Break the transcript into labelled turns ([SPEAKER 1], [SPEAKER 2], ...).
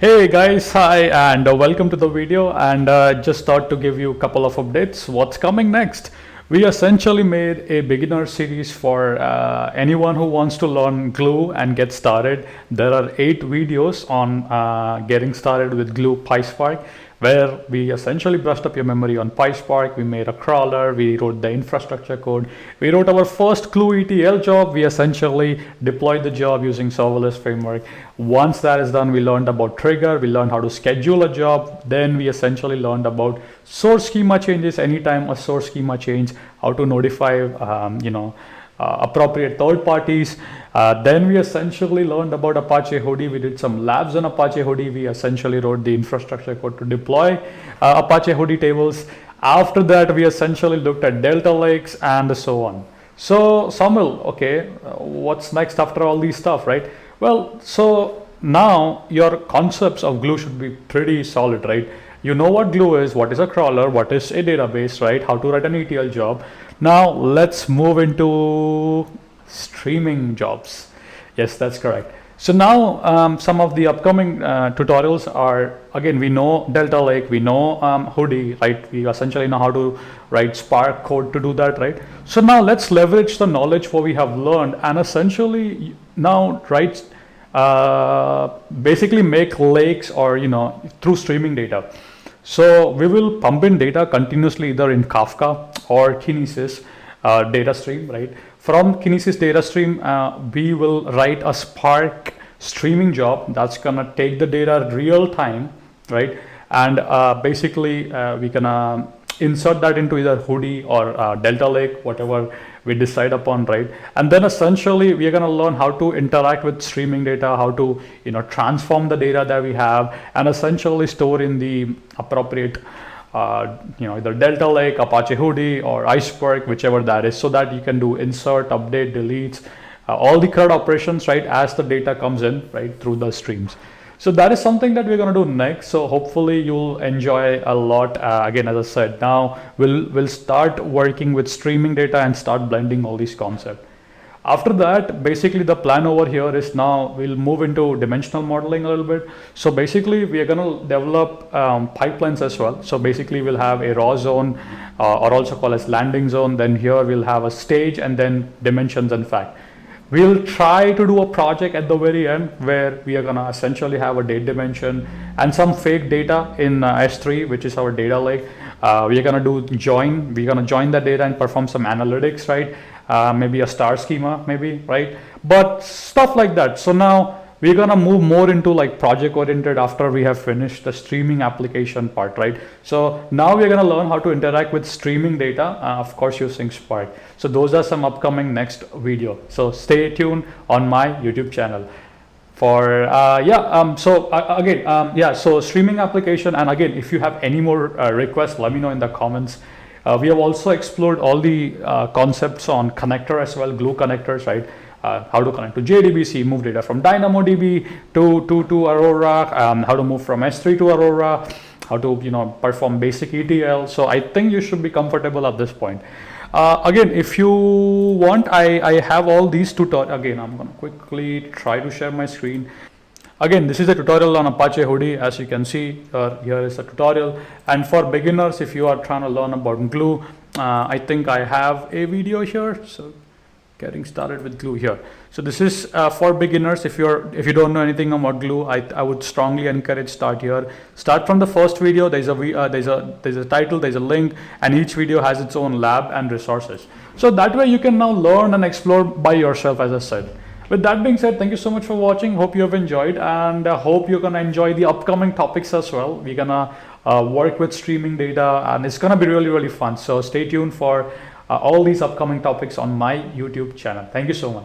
[SPEAKER 1] Hey guys, hi and welcome to the video, and just thought to give you a couple of updates. What's coming next? We essentially made a beginner series for anyone who wants to learn Glue and get started. There are 8 videos on getting started with Glue PySpark, where we essentially brushed up your memory on PySpark. We made a crawler, we wrote the infrastructure code, we wrote our first Glue ETL job. We essentially deployed the job using serverless framework. Once that is done, we learned about trigger, we learned how to schedule a job. Then we essentially learned about source schema changes, anytime a source schema change, how to notify appropriate third parties. Then we essentially learned about Apache Hudi. We did some labs on Apache Hudi. We essentially wrote the infrastructure code to deploy Apache Hudi tables. After that, we essentially looked at Delta Lakes and so on. So Samuel, okay, what's next after all these stuff, right? Well, so now your concepts of Glue should be pretty solid, right? You know what Glue is, what is a crawler, what is a database, right? How to write an ETL job. Now let's move into streaming jobs. Yes, that's correct. So now some of the upcoming tutorials are, again, we know Delta Lake, we know Hudi, right? We essentially know how to write Spark code to do that, right? So now let's leverage the knowledge what we have learned and essentially now write, basically make lakes or, through streaming data. So we will pump in data continuously either in Kafka or Kinesis data stream, right? From Kinesis data stream, we will write a Spark streaming job that's gonna take the data real time, right? And basically we can insert that into either Hudi or Delta Lake, whatever we decide upon, right? And then essentially we are going to learn how to interact with streaming data, how to transform the data that we have and essentially store in the appropriate either Delta Lake, Apache Hudi or Iceberg, whichever that is, so that you can do insert, update, deletes, all the CRUD operations, right, as the data comes in, right, through the streams. So that is something that we're going to do next. So hopefully you'll enjoy a lot. Again, as I said, now we'll start working with streaming data and start blending all these concepts. After that, basically the plan over here is now we'll move into dimensional modeling a little bit. So basically we are going to develop pipelines as well. So basically we'll have a raw zone or also called as landing zone. Then here we'll have a stage and then dimensions and fact. We'll try to do a project at the very end where we are going to essentially have a date dimension and some fake data in S3, which is our data lake. We are going to do join. We're going to join the data and perform some analytics, right? Maybe a star schema, maybe, right? But stuff like that. So now we're going to move more into like project oriented after we have finished the streaming application part, right? So now we're going to learn how to interact with streaming data, of course, using Spark. So those are some upcoming next video. So stay tuned on my YouTube channel for, so streaming application. And again, if you have any more requests, let me know in the comments. We have also explored all the concepts on connector as well, Glue connectors, right? How to connect to JDBC, move data from DynamoDB to Aurora, how to move from S3 to Aurora, how to perform basic ETL. So I think you should be comfortable at this point. Again, if you want, I have all these tutorials. Again, I'm going to quickly try to share my screen. Again, this is a tutorial on Apache Hudi. As you can see, here is a tutorial. And for beginners, if you are trying to learn about Glue, I think I have a video here. So getting started with Glue here. So this is for beginners. If you don't know anything about Glue, I would strongly encourage start here. Start from the first video. There's a title, there's a link, and each video has its own lab and resources. So that way you can now learn and explore by yourself, as I said. With that being said, thank you so much for watching. Hope you have enjoyed, and hope you're gonna enjoy the upcoming topics as well. We're gonna work with streaming data, and it's gonna be really, really fun. So stay tuned for all these upcoming topics on my YouTube channel. Thank you so much.